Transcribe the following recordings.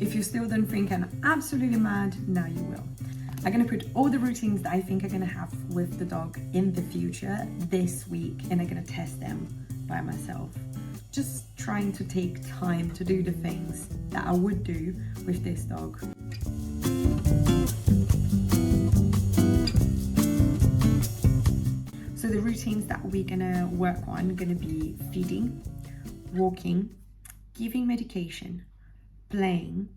If you still don't think I'm absolutely mad, now you will. I'm gonna put all the routines that I think I'm gonna have with the dog in the future this week, and I'm gonna test them by myself. Just trying to take time to do the things that I would do with this dog. So the routines that we're gonna work on are gonna be feeding, walking, giving medication, playing,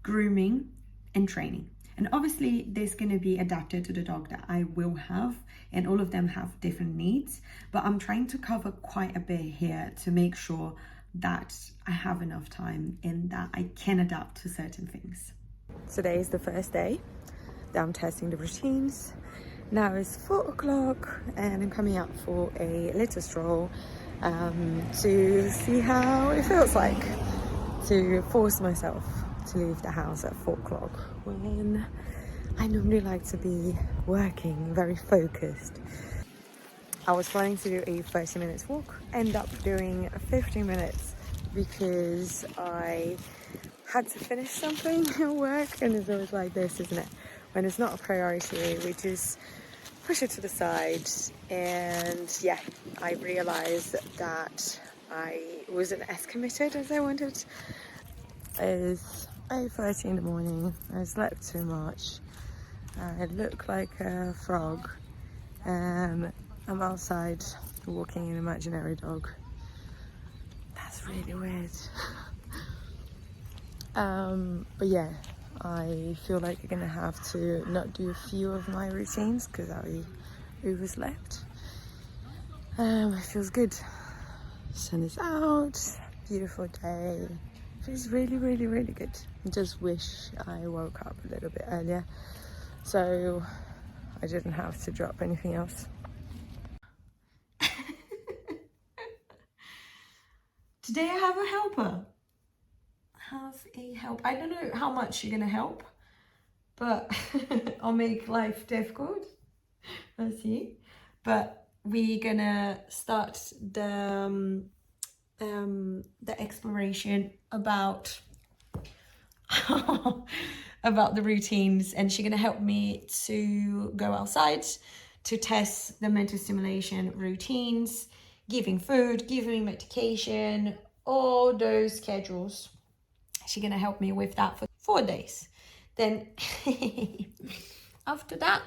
grooming, and training. And obviously this is going to be adapted to the dog that I will have, and all of them have different needs, but I'm trying to cover quite a bit here to make sure that I have enough time and that I can adapt to certain things. Today is the first day that I'm testing the routines. Now it's 4 o'clock and I'm coming out for a little stroll to see how it feels like to force myself to leave the house at 4 o'clock when I normally like to be working, very focused. I was planning to do a 30 minutes walk, end up doing 15 minutes because I had to finish something at work, and it's always like this, isn't it? When it's not a priority, we just push it to the side. And yeah, I realized that I wasn't as committed as I wanted. It's 8:30 in the morning. I slept too much. I look like a frog, and I'm outside walking an imaginary dog. That's really weird. But yeah, I feel like I'm gonna have to not do a few of my routines because I overslept. It feels good. Sun is out, beautiful day. Feels really, really, really good. I just wish I woke up a little bit earlier so I didn't have to drop anything else. Today I have a helper. I don't know how much you're gonna help, but I'll make life difficult. Let's see. But we're gonna start the exploration about about the routines, and she's gonna help me to go outside to test the mental stimulation routines, giving food, giving medication, all those schedules. She's gonna help me with that for 4 days. Then after that,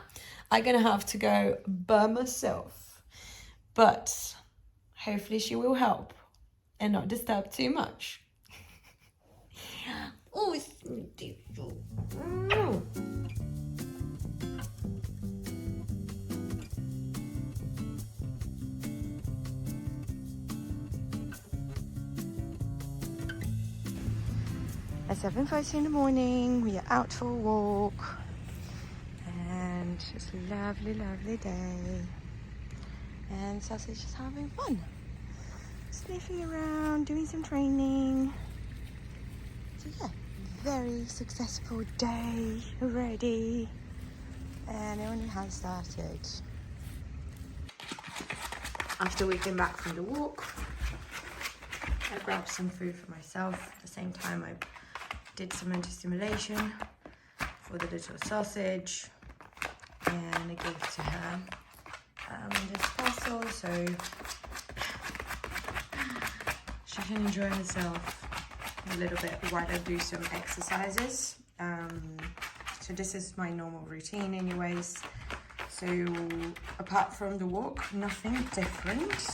I'm gonna have to go by myself, but hopefully she will help and not disturb too much. Oh, it's beautiful. At 7:30 in the morning, we are out for a walk, and it's a lovely, lovely day. And Sausage is having fun, sniffing around, doing some training. So yeah, very successful day already, and it only has started. After we came back from the walk, I grabbed some food for myself. At the same time, I did some mental stimulation for the little Sausage, and I gave to her this parcel so she can enjoy herself a little bit while I do some exercises. So this is my normal routine anyways. So apart from the walk, nothing different.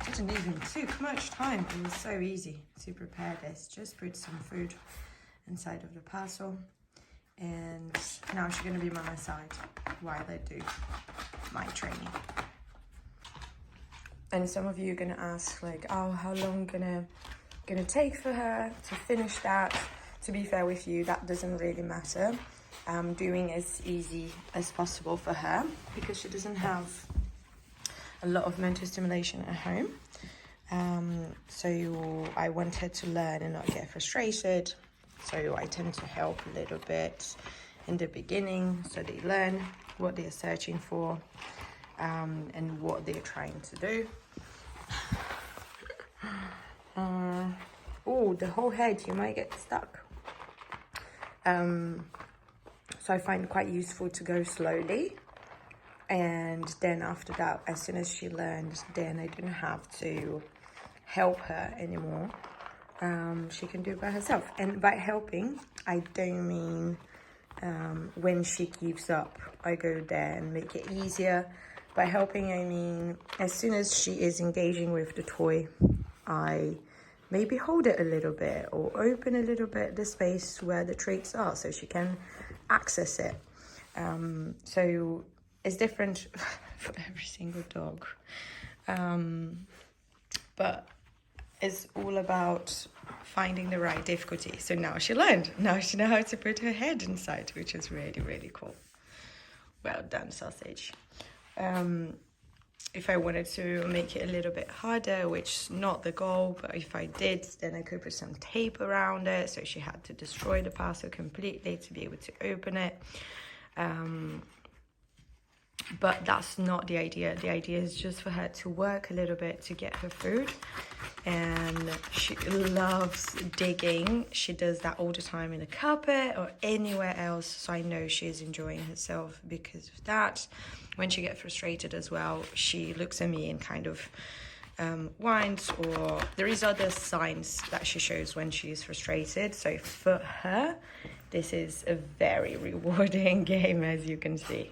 Didn't even take much time. It was so easy to prepare this. Just put some food inside of the parcel, and now she's gonna be by my side while I do my training. And some of you are gonna ask like, oh, how long gonna take for her to finish that? To be fair with you, that doesn't really matter. I'm doing as easy as possible for her because she doesn't have a lot of mental stimulation at home. So I want her to learn and not get frustrated. So I tend to help a little bit in the beginning so they learn what they're searching for and what they're trying to do. Oh, hold the whole head, you might get stuck. So I find it quite useful to go slowly. And then after that, as soon as she learns, then I don't have to help her anymore. She can do it by herself. And by helping, I don't mean when she gives up, I go there and make it easier. By helping, I mean as soon as she is engaging with the toy, I maybe hold it a little bit or open a little bit the space where the treats are so she can access it. So it's different for every single dog. But it's all about finding the right difficulty. So now she learned. Now she knows how to put her head inside, which is really, really cool. Well done, Sausage. If I wanted to make it a little bit harder, which is not the goal, but if I did, then I could put some tape around it. So she had to destroy the parcel completely to be able to open it. But that's not the idea. The idea is just for her to work a little bit to get her food. And she loves digging. She does that all the time in the carpet or anywhere else. So I know she's enjoying herself because of that. When she gets frustrated as well, she looks at me and kind of whines, or there is other signs that she shows when she is frustrated. So for her, this is a very rewarding game, as you can see.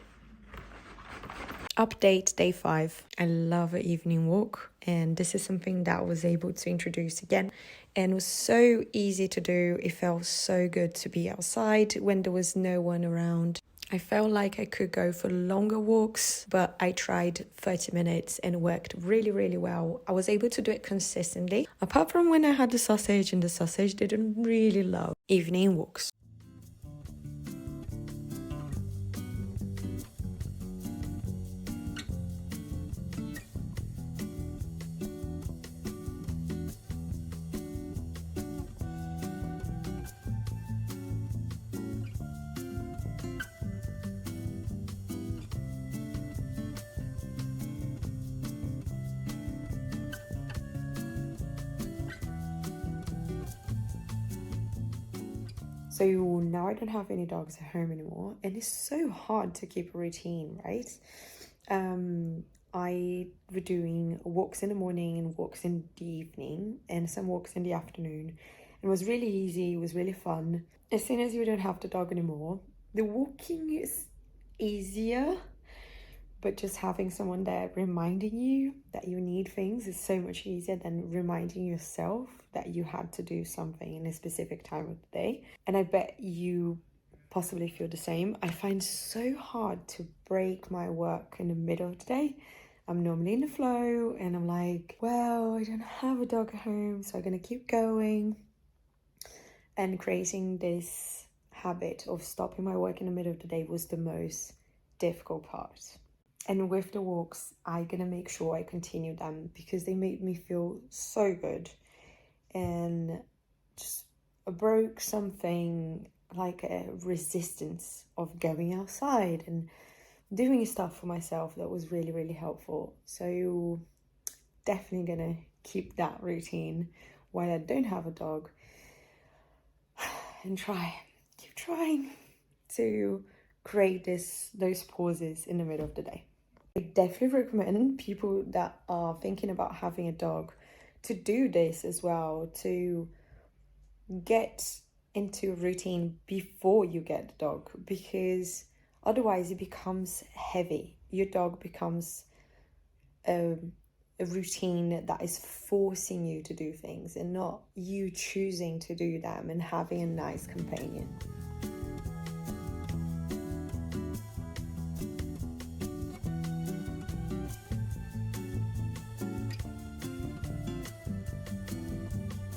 Update day 5. I love an evening walk, and this is something that I was able to introduce again, and it was so easy to do. It felt so good to be outside when there was no one around. I felt like I could go for longer walks, but I tried 30 minutes and it worked really, really well. I was able to do it consistently, apart from when I had the sausage, and the sausage didn't really love evening walks. So now I don't have any dogs at home anymore, and it's so hard to keep a routine, right? I were doing walks in the morning and walks in the evening and some walks in the afternoon. It was really easy, it was really fun. As soon as you don't have the dog anymore, the walking is easier, but just having someone there reminding you that you need things is so much easier than reminding yourself that you had to do something in a specific time of the day. And I bet you possibly feel the same. I find so hard to break my work in the middle of the day. I'm normally in the flow and I'm like, well, I don't have a dog at home, so I'm gonna keep going. And creating this habit of stopping my work in the middle of the day was the most difficult part. And with the walks, I'm gonna make sure I continue them because they made me feel so good. And just broke something like a resistance of going outside and doing stuff for myself that was really, really helpful. So definitely gonna keep that routine while I don't have a dog, and keep trying to create those pauses in the middle of the day. I definitely recommend people that are thinking about having a dog to do this as well, to get into a routine before you get the dog, because otherwise it becomes heavy. Your dog becomes a routine that is forcing you to do things and not you choosing to do them and having a nice companion.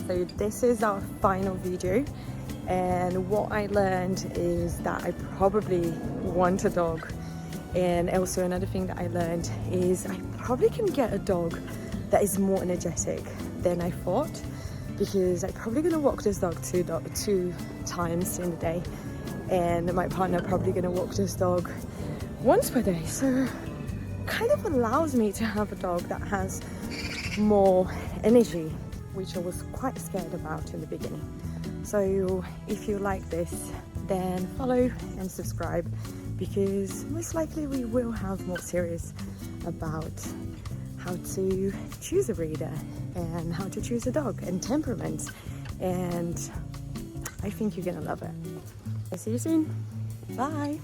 So this is our final video, and what I learned is that I probably want a dog. And also another thing that I learned is I probably can get a dog that is more energetic than I thought, because I'm probably gonna walk this dog two times in the day, and my partner probably gonna walk this dog once per day. So kind of allows me to have a dog that has more energy. which I was quite scared about in the beginning. So if you like this, then follow and subscribe, because most likely we will have more series about how to choose a breeder and how to choose a dog and temperaments, and I think you're gonna love it. I'll see you soon. Bye.